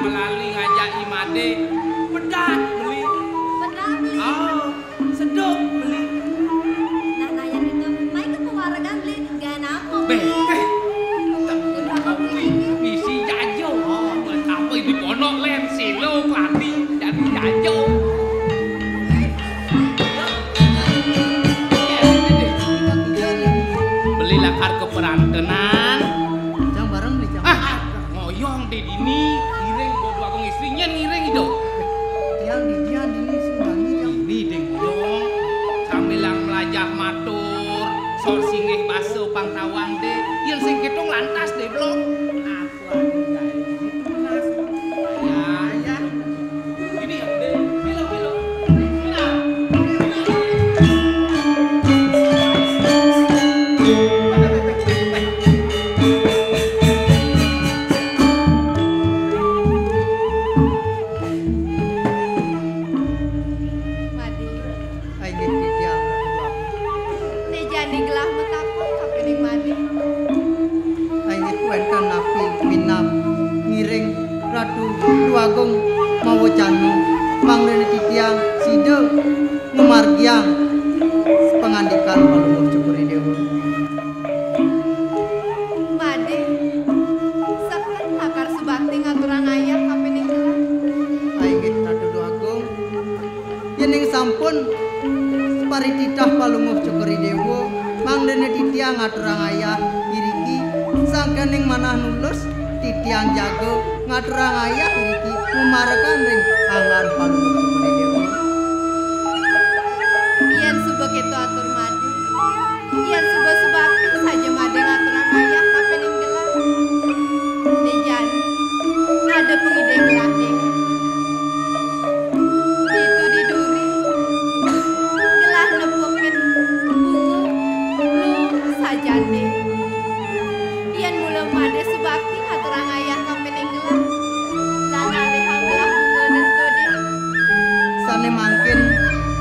melali ngajaki Made pedak beli. Pedak beli. Oh, seduk beli. Nah nanya itu, mai ke pewargan beli gak namo beli. Bisi jajo. Oh, buat apa di ponok lem silo klati jadi jajo. Beli lakar keperantenan. Jang bareng beli jang. Ngoyong deh dini, ngiring bodo aku istrinya ngiring itu. Tiang di dia dini sumbangi jang. Ini deng yong, sambil yang melajah matur, sor singeh baso pangtawang deh, yang sing ketong lantas deh blok. Aku ada itu mas. Ya. Ini yang deh, bilo. Madi, Ayo di dia. ne jandi gelah metapun kapening madi. Ayo kuentan napi minap ngiring ratu luagung mau canu mangrene titiang side ngemargiang pengandikan palungguh cukuri dewa. Madi, seken lakar subakti ngaturang ayah kapening gelah. Ayo ratu luagung yening sampun parititah palungguh cukuri dewa mangrene titiang ngaturang ayah iriki sangkening manah nulus titiang jago ngaturang ayah iriki memarakan ring angan palungguh cukuri dewa. Iyan suba keto atur madi. Iyan suba subakti saja madi ngaturang ayah kapening gelah. Ne jandi, ada pengide gelah deh. Itu diduri. Gelah nepokin bunga lu sajande. Iyan mula made subakti ngaturang ayah kapening gelah. Lana lehang gelah bunga nento deh. Sane mangkin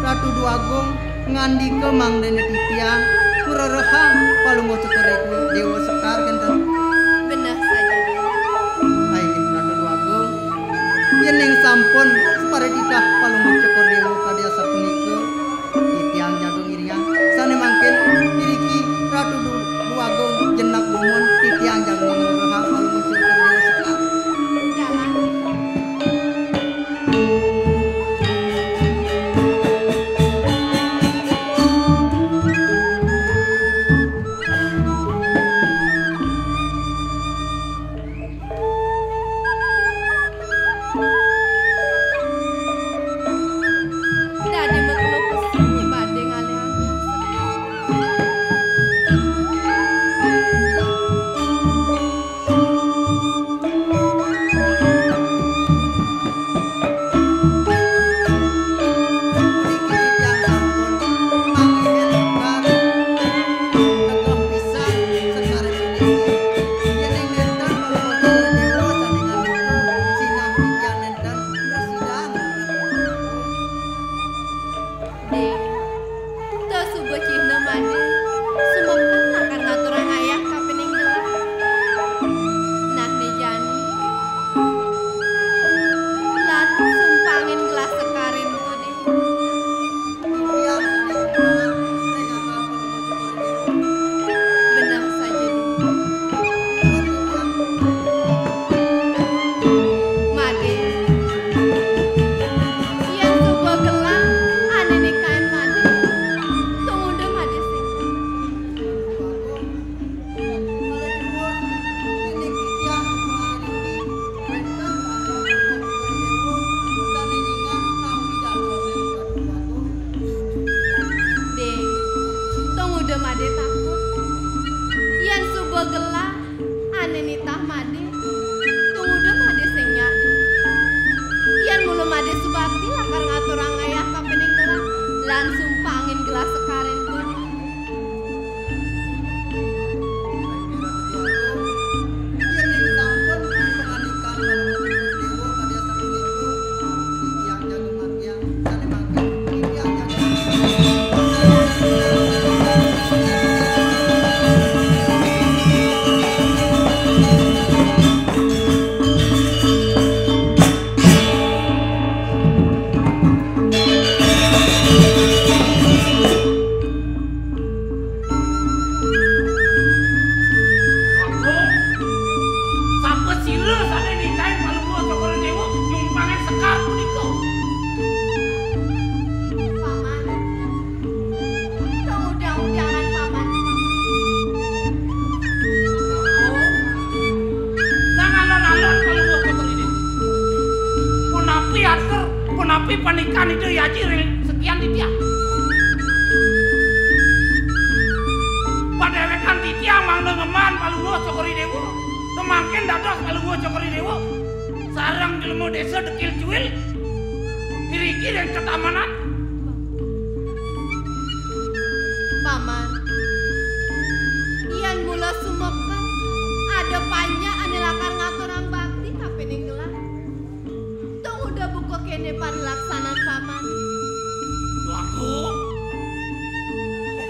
Ratu Duagung ngandi ke mangrene titiang kurerehang palungguh cukuri dewa sekar kenten. Bener saja. Ayo Ratu Duagung yening sampun saparititah palungguh cukur dewa kadya sapunika titiang jagung iriang sane mangkin iriki Ratu Duagung jenak gumun titiang jagung ngurerehang palungguh cukur dewa sekar. Jalan. ngenikan itu ya jiril sekian titiang. Padewekan titiang mang ngeman palungo cokori dewo. Semangkin dados palungo cokori dewo. Sarang jelema desa dekil cuil. Iriki dan ketamanan. Paman, ian mula sumepen ada banyak ane lakar ngaturang bakti tapi ninggelan. Tong udah buka kene parilaksanan paman. Aku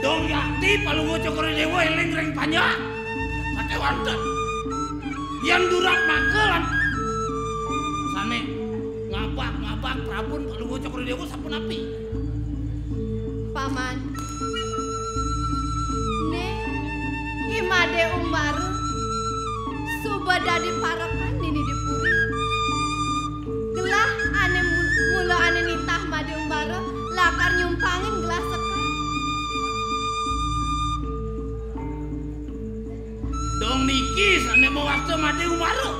dong yakti palungo cokori dewa eling reng panjang. Sate wanten. Yang durak makelan. Sane ngabak prabun palungo cokori dewa sampun api. Paman, Imade Umbaru suba dadi parakan ini dipuri. Gelah ane mula ane nitah Made Umbaru lakar nyumpangin gelas sekan. Dong niki sane mau waktu Made Umbaru.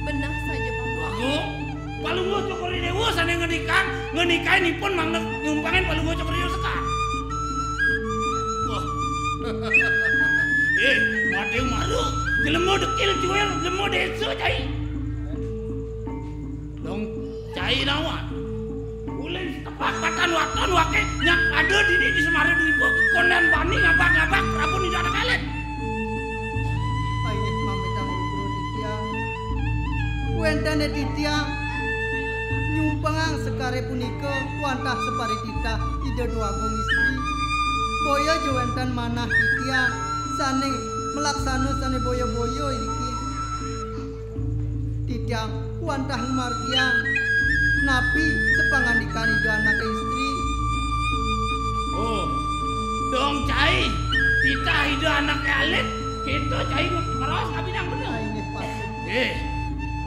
Benar saja paman. Aku palungo cokori dewa sane ngenikain pun mang nyumpangin palungo cokori dewa sekan. Wah. Made Umbaru, jelema dekil cuil, jelema desa cai. Dong cai nawan. Ulin tepak patan waton wake nyak pada dini di Semarang Ibu konden bani ngabak-ngabak Prabu di dana kalian. Ayo mamedang guru titiang. Wentane titiang nyumpangang sekare punika wantah separi titah ida dua agung istri. Boyo jowentan manah titiang saning melaksana sane boyo-boyo iki. Titiang wantah margiang napi sepangandikan ida anak istri. Oh, dong cai titah ida anak kalian. Kita cai ngeros kabinang bener. Ini pasut.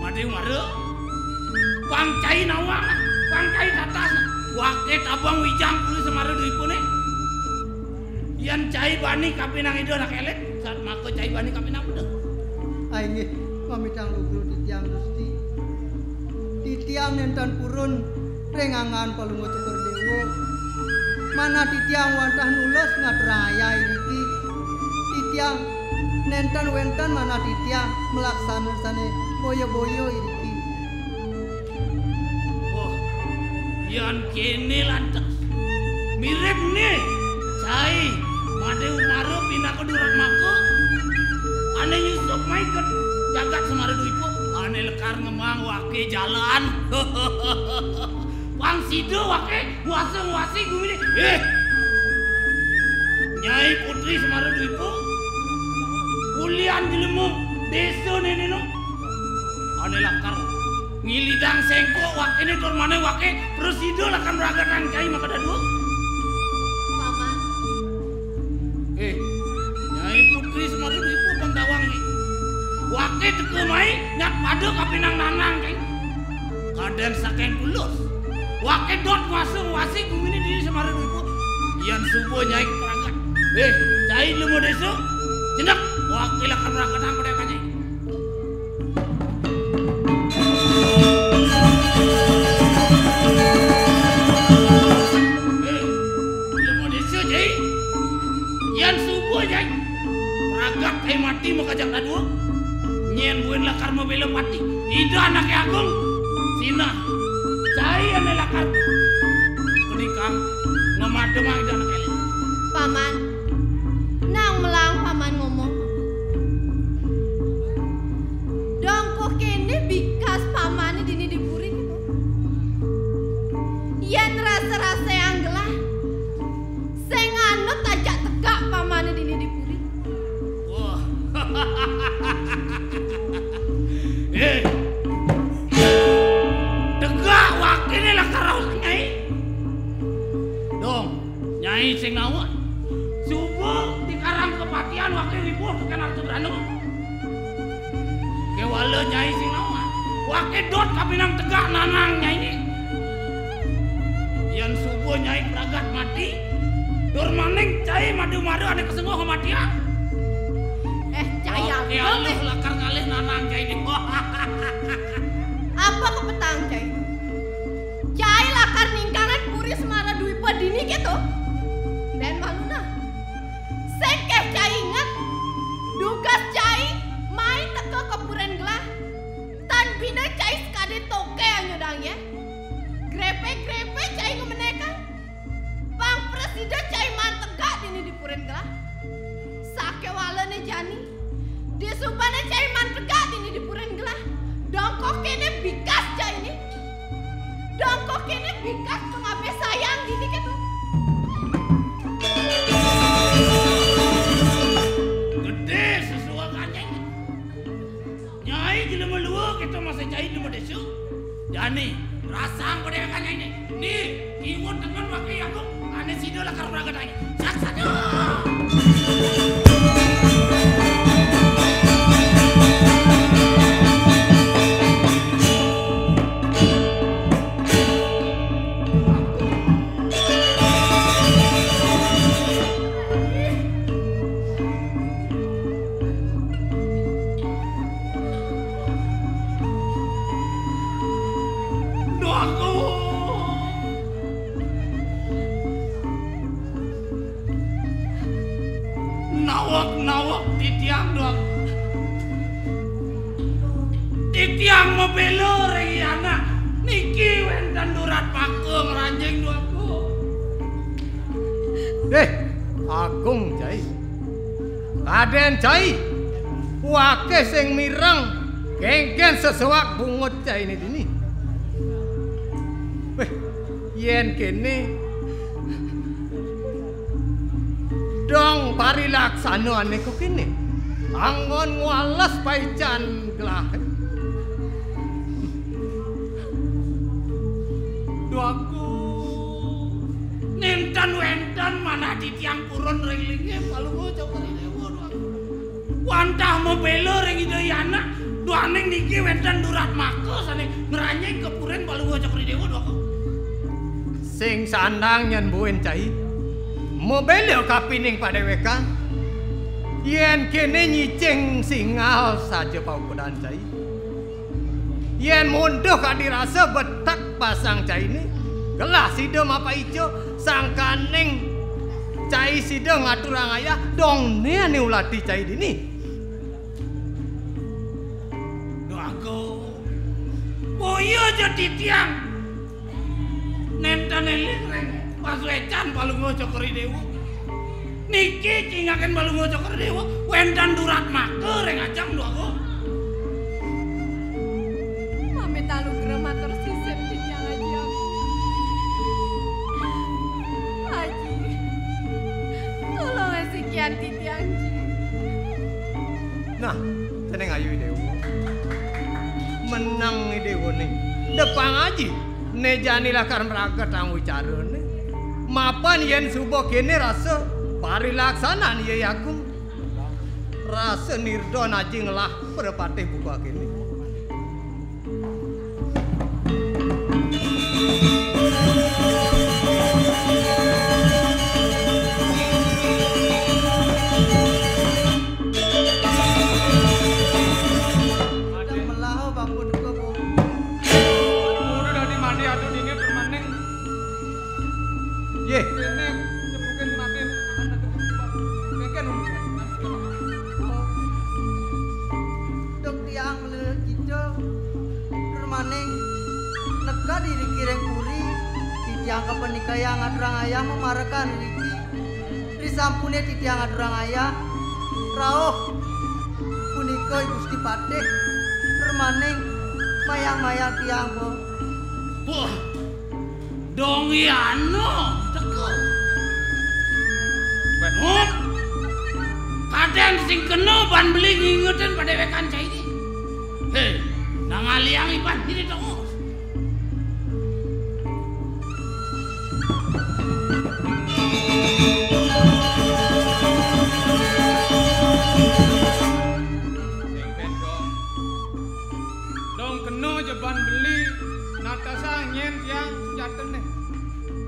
Made Umbaru. Bang cai nawang, bang cai atas. Wake tabang wijang kuwi Semarang Ibu nih. Yan cai bani kapinang itu anak elit saat mako cai bani kapinang bener. Aingih mamedang guru titiang Gusti. Titiang nentan purun rengangan palungo cukur dewo. Mana titiang wantah nulos ngaturang ayah iki. Titiang nentan wentan mana titiang melaksanakan sane boyo-boyo iki. Wah, yan kene lantas. Mirip nih, cai. Made Umbaru pindah ke durat mako. Ane nyusup mai ke jagat Semarang Ibu. Ane lekar ngemang wake jalan. Wang sido wake wasi gumini. Nyai putri Semarang Ibu. Ulian jelemu desa neneno. Ane lekar ngilidang sengko wake ini dormane wake presido lakan beragatan cai maka dadu. Nyai putri Semarang Ibu Pantawang ni. Wake teke mai nyak pada kapinang nanang keng. Kaden saking tulus. Wake dot masuk wasi gumini di Semarang Ibu. Ian subuh nyai peragat. Cai lemu desa. Cendak wake lakan beragatan pada kanyi. Lemu desa cai. Yan subuh jai pragat teh mati makajak dadu nyen buin lakar mobile mati ida anak agung sina cai ane lakar kenikang ngemadem ida anak ele. Paman, nang melang paman ngomong. Dong kok kene bikas paman dini diburi gitu. Yen rasa-rasa yang gelah. Sing anut tajak tegak paman dini diburi. Wah. Tegak wakile lakar raus nyai. Dong, nyai sing naon? Subuh di karang kepatian wakil ribu tekan artu beranu. Kewala nyai sing naon? Wakil dot kapinang tegak nanang nyai ini. Yang subuh nyai pragat mati. Dur maning cai Made Umbaru ada kesenggol kematian. Cai Oke, alus lakar ngalih nanang cai ini. Apa kepetang cai? Cai lakar ningkang Nyesupane cai mantegat ini di puren gelah. Dongkok kene bikas cai ini. Dongkok kene bikas pengabe sayang gini kan. Gede sesuakannya ini. Nyai gila melua kita masih cai di desu. Jani rasang pedekannya ini. Nih, iwon dengan pakai aku. Ane sidola karena katanya. Saksanya. Nawak di tiang doang. Di tiang mobelo regiana niki wendan durat pakeng ranjing doangku. Agung cai. Aden cai. Wake sing mireng genggen sesuak bungut cai ini dini. Yen kene dong pari laksana ane kok kene angon ngwales paican gelah Doaku nintan wendan mana di tiang purun ringlinge palungo cokri dewa doaku wantah mobelo ring idayana doaning niki wendan durat makos ane ngeranyeng ke puren palungo cokri dewa doaku sing sandang nyen buin cai mobile kapining padewekan yen kene nyicing singal saja paukudan cai yen munduh ka dirasa betak pasang cai ini gelah sidem apa ijo sangkaning cai sidem ngaturang ayah dong ane ulati cai dini doaku boyo jadi tiang nenten eling reng pas wecan palungo cokri dewa niki cingaken palungo cokri dewa wendan durat make reng ajang doaku Mame talu gremator sisip di tiang aji aku. Haji, tolong sekian di tiang ji. nah seneng ayu dewa menang dewa nih depang aji nejanilah karena meraga tanggung cara nih mapan yen subuh kene rasa pari laksanaan ye aku rasa nirdon aji ngelah perpatih buka kene Melahu bangku duka po. Udah dari mandi aduh dingin permanen. ye Ini mungkin makin anak itu kan Dok tiang melihat kita permaning neka diri kireng puri di tiang kepenikaya ngaturang ayah memarakan riki risampune di tiang ngaturang ayah rauh punika Gusti Patih permaning mayang-mayang tiang po wah dong yano teko Hop kaden sing kena ban beli ngingetin pada wekan cai ini hei nang aliang ipan ini dong dong kena jeban beli Natasha nyen tiang senjata nih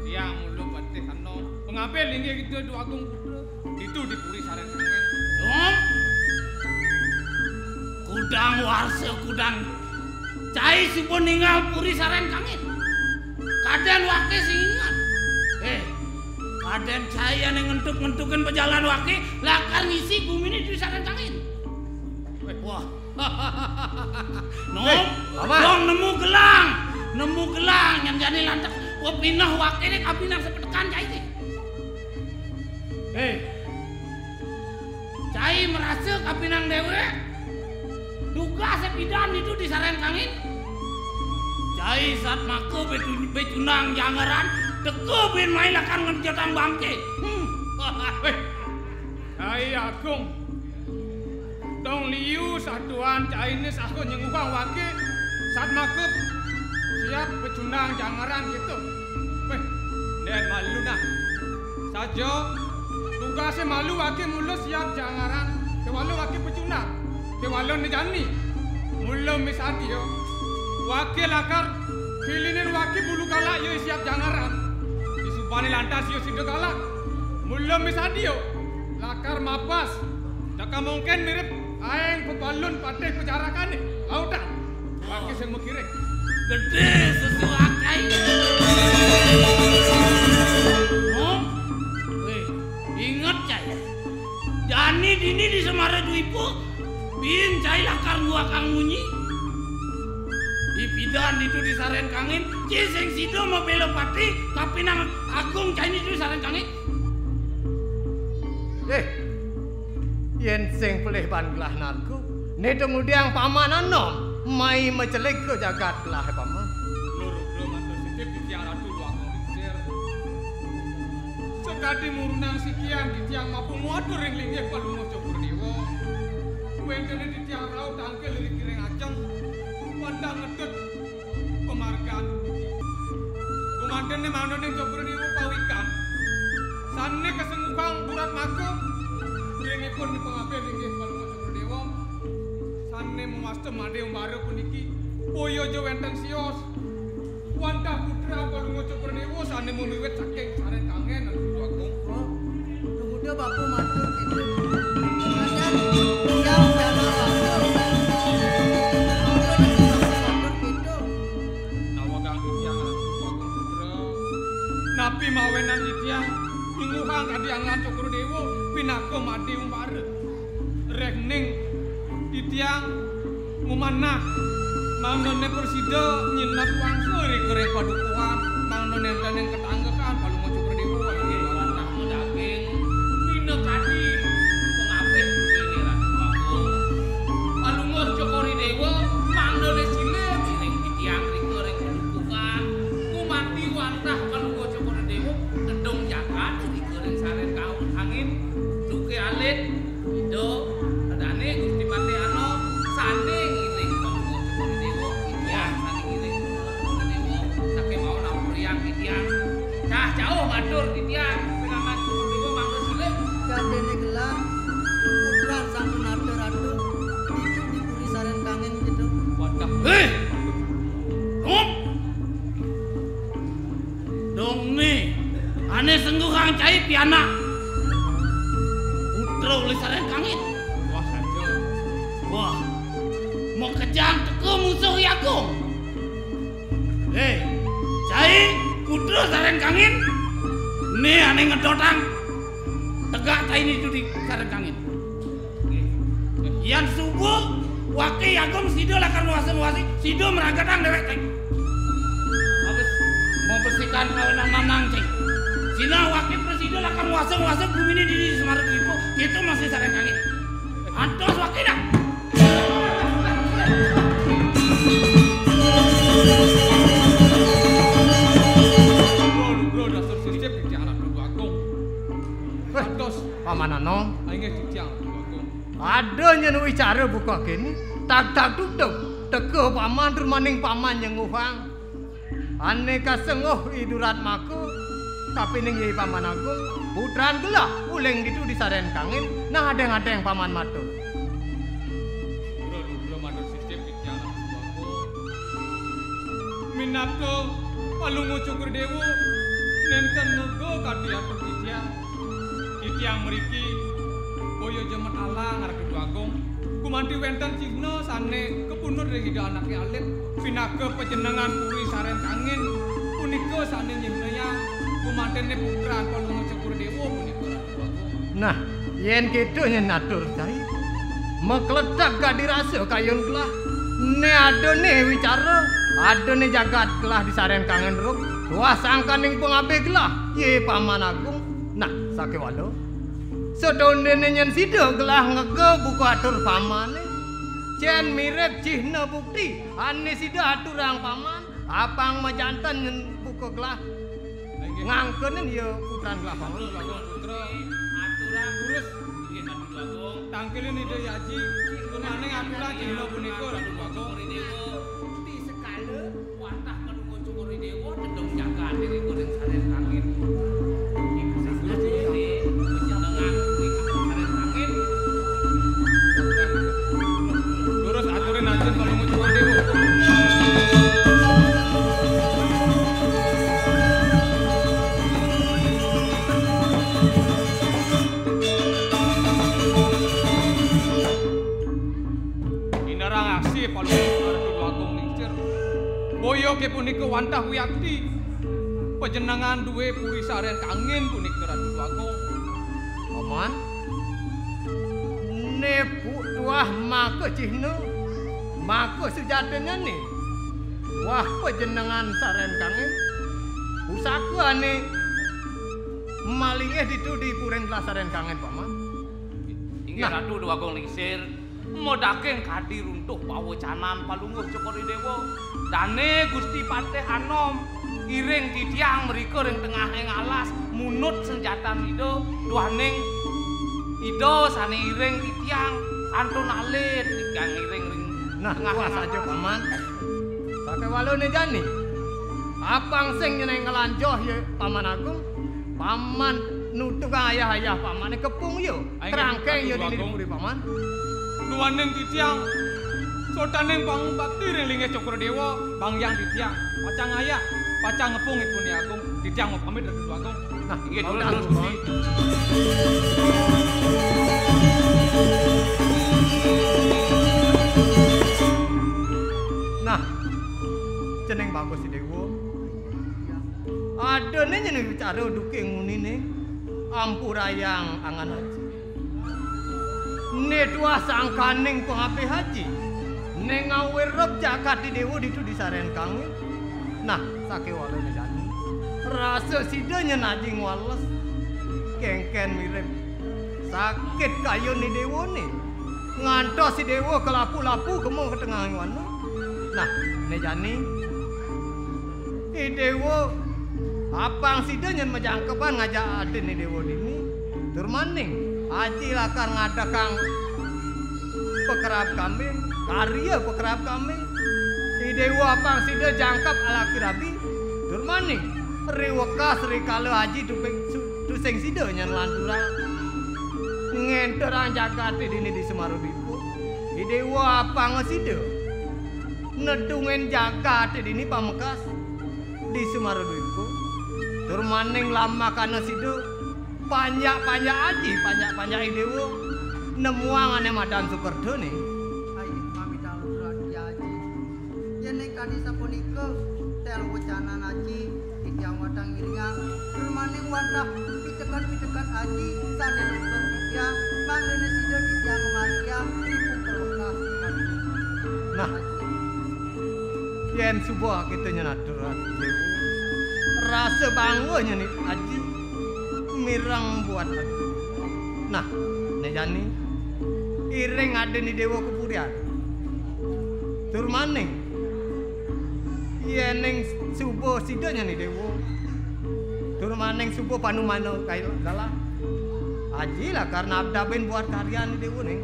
tiang mulu patih kano pengambil ini gitu dua agung putra itu dipuri saren kangen Hop kudang warse kudang cai supon ninggal puri saren kangin kaden wake sing ingat kaden cai yang ngentuk-ngentukin pejalan wake lakar ngisi bumi ini di saren kangin wah dong nemu gelang yang jadi lantak gua pindah wake ini kapinang sepetekan cai ini cai merasa kapinang dewe tugas sepidan itu di Saren Kangin. Jai saat mako becunang jangaran teko ben main akan ngejotang bangke. Jai Agung. Dong liu satuan Chinese aku nyengupang wake saat mako siap becunang jangaran gitu. Weh, dan malu nah. Sajo tugasnya malu wake mulu siap jangaran. Kewalu wake becunang. Kewalu ni jani. Mulu misadio. Wake lakar kilinin wake bulu galak yo siap jangaran. Disubani lantas yo sido galak. Mulu misadio. Lakar mapas. Jaka mungkin mirip aeng pebalun patih pejarakan ni. Lautan. Wake sing mukirek. Gede susu akai. Oh, weh, ingat cai. Jani dini di Semara Duipo, bin cai lakar gua kang munyi. Ipidan itu di Saren Kangin, ciseng sido mau belo pati, tapi nang Agung cai itu di Saren Kangin. Yen sing pelih ban gelah narku, ne kemudian pamanan nom, mai mecelek ke jagat gelah paman. Loro mantu sitip di tiang ratu luang ringsir. Sekadi murnang sikian di tiang mampu muatur ring linggih palungo cokor dewa. Wentene di tiang rau tangke lirik kireng aceng. Pandang ngedut pemargan. Kumandene manone cokor dewa pawikan. Sane kesengupang burat mako. Ringipun di pengambil linggih palungo cokor dewa. Sane memastem ade baru puniki. Boyo jo wenteng sios. Wantah putra palungo cokor dewa sane mumiwet saking Saren Kangin dan Kudu Agung. Kemudian baku matur gitu. Siap sama baku. Matur gitu. Nawagang titiang Kudu Agung putra. Napi mawenan titiang ingguhang kadiangan cokor dewa pinako madi umbare. Rekning titiang ngumanah mangnone persida nyinap wangsul rek padukuhan mangnone enten ketanggekan palungo cokor dewa inggih wantah daging pina kadi pengapit ini Ratu Agung palungo cokor dewa mangnone sile miring titiang riko rek padukuhan kumati wantah palungo cokor dewa gedung jagat riko rek Saren Kangin duke alit ido adane Gusti Pati Ano sane ngiring palungo cokor dewa titiang sane ngiring palungo dewa sake mau nampuriang titiang cah jauh matur titiang pengamat cokor dewa mangga sile Gandene gelah putra sang ratu itu di Puri Saren Kangin gitu. wadah Ngop. Dong nih, ane sengguh kang cai piana. Putra oleh Saren Kangin. wah saja Wah, mau kejang teko musuh Agung. Cai putra Saren Kangin. Nih ane ngedotang. Tegak cai ini itu di Saren Kangin. Yang subuh, waki Agung sido lakar luasan-luasi, sido meragadang dewek cai. Habis mau bersihkan kawanan nanang cai. Sina wakil presiden lakar luasan-luasan bumi ini di Semara Duipo, itu masih Saren Kangin. Antos wakil dah. bro dasar sisip di tiang Ratu Agung terus Pamanan nom, inggih di tiang Ratu Agung ada nyen wicara buka kini, tak tutup, teko paman maning paman nyengupang. Aneka senguh idurat maku, tapi ning yai paman agung, putran gelah, uleng gitu di Saren Kangin, nah ada yang paman matur. bro manut sisip di tiang Ratu Agung minato palungo cokor dewa nenten nugo kadi atur titiang mriki boyo jemet alang arep Kudu Agung kumanti wenten cigno sane kepunur ing ida anake alit pinaga panjenengan Puri Saren Kangin punika sane nyimnaya kumantene putra palungo cokor dewa punika Ratu Agung. Nah, yen gitu nyen atur cai, mekledak gak dirasa kayun gelah. Ne adone wicara, adone jagat gelah di Saren Kangin rum. Wah sangkaning pengabe gelah, ye paman agung. Nah, sake walo. Sedondene nyen sida gelah ngeke buku atur pamane. Cen mirip cihna bukti ane sida aturang paman apang majantan nyen buka gelah ngangkenen ya putran gelah paman putra aturan urus inggih Ratu Agung tangkilin ide yaji maning aturan cihna punika Ratu Agung di sekala watah Palungguh Cokorideo dedong jaga diri goreng saren kangin lurus aturin aja Palungguh Cokorideo. Inarang aksi Palungguh Ratu Agung ningcir boyo ke punika wantah wiyakti panjenengan duwe puri saren kangin punika Ratu Agung. paman ne tuah maka cihna maka sejatanya nih wah panjenengan saren kangin pusaka ane malingnya ditudi puring saren kangin paman. inggih Ratu Agung Lingsir modake kadi runtuh pawocanan Palungguh Cokorideo dane Gusti Patih Anom iring titiang mriko ring tengahing alas munut senjatan ido duaning ido sane iring titiang kantun alit tigang iring ring Nah, tengahing kuas aja alas. paman. Sake walone jani. Apang sing nyeneng ngelanjoh ya paman agung. Paman nutuk ayah-ayah pamane kepung yo. Ayo, Terangkeng yo Ratu dini Agung. dipuri paman. Duaning titiang sodaning pangbakti ring Cokorideo bangyang titiang pacang ayah pacang ngepung Ibune Agung titiang mau pamit Ratu Agung. Nah, Inggih mau terus dah, Gusti. Nah, jeneng bagus si dewo. Ada nih jeneng bicara duke nguni nih. Ampurayang angan haji. Ne dua sangkaning pengape haji. Ne ngawirep jakat di dewo ditu disaren kangin. Nah, sake walone jani. Rasa sidanya najing wales. Kengken mirip. Sakit kayu ni dewo nih. Ngantos si dewo kelapu-lapu kemung ke tengah wana. Nah, ne jani. Dewo apang sida nyen majangkepan ngajak ade ni dewo dini. Tur maning aji lakar ngadakang pekerap kami, karya pekerap kami. Dewo apang sida jangkap ala kirabi. Tur maning riwekas rikala haji tusing sida nyen lantura. Ngenterang jakate dini di Semarudipo. Dewo apang sida. Nedungen jakate dini pamekas di Semarudipo. Tur maning lama kana sido panjak-panjak aji, panjak-panjak dewo nemuangane Madan Sukerdo nih. Ayo mami dalu radi aji. Yen ning kadisa punika tel wecanan aji titiang wadang iringang permaning wantah pitekan-pitekan aji sane nunsur titiang manglene sida titiang Maria dipun perwekas. Nah, yen subuh kita nyenatur dewo. Rasa bangga nih aji mirang buat aji. Nah, nejani iring ada ni dewa kepurian. Tur maning yen subuh sidanya nih dewa. Tur maning subuh panumano kaila dalah. Aji lah karena abdabin buat karya ni dewa nih.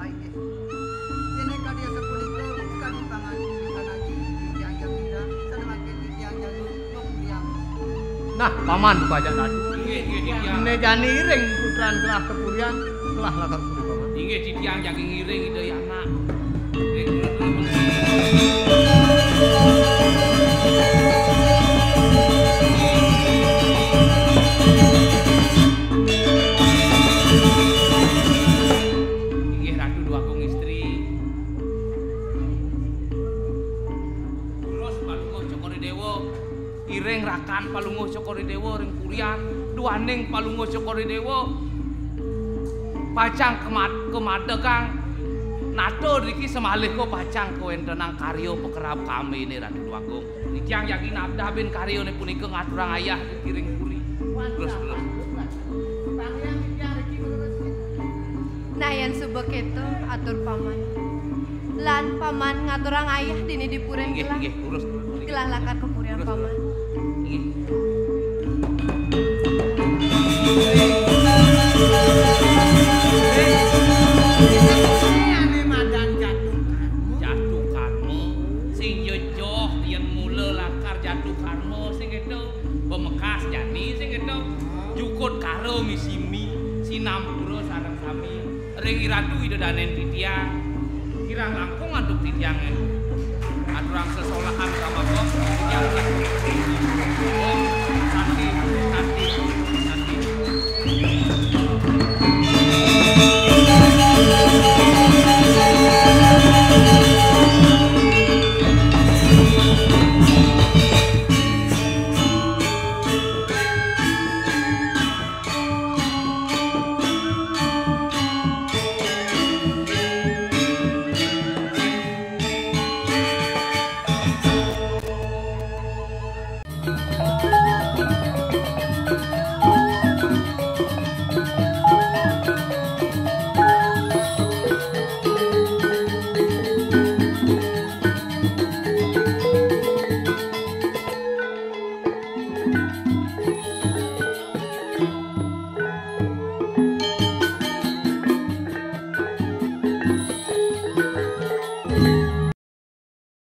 Ayo. Yen ning kadisa punika kami pangan ikan aji titiang Jamira sanemaken titiang jagung nopuriang. Nah, paman baca tadi. Inggih titiang. Ne jani iring putran kelah kepurian kelah lakar puri paman. Inggih titiang jaking iring ide anak. Inggih Ratu Agung istri. Terus Palungguh Cokorideo iring rakan Palungguh Cokorideo ring kurian duaning Palungguh Cokorideo pacang kemadegang nato riki semalih ko pacang kawentenang karya pekerap kami ini Ratu Agung. Titiang yakin abdabin karyane punika ngaturang ayah dikiring puri. Terus. Nah yang subuh keto atur paman. Lan paman ngaturang ayah dini di puren Nggih, gelah. nggih, urus. Gelah lakar ke puren paman. Nggih. Ane madan Jatuh karma sing jojoh yen mula lakar jatuh karma sing itu pemekas jani sing itu jukut karo misimi sinampura sareng sami ring iratu idadanen titiang kirang langkung aduk titiange aturang sesolahan sama kok titiang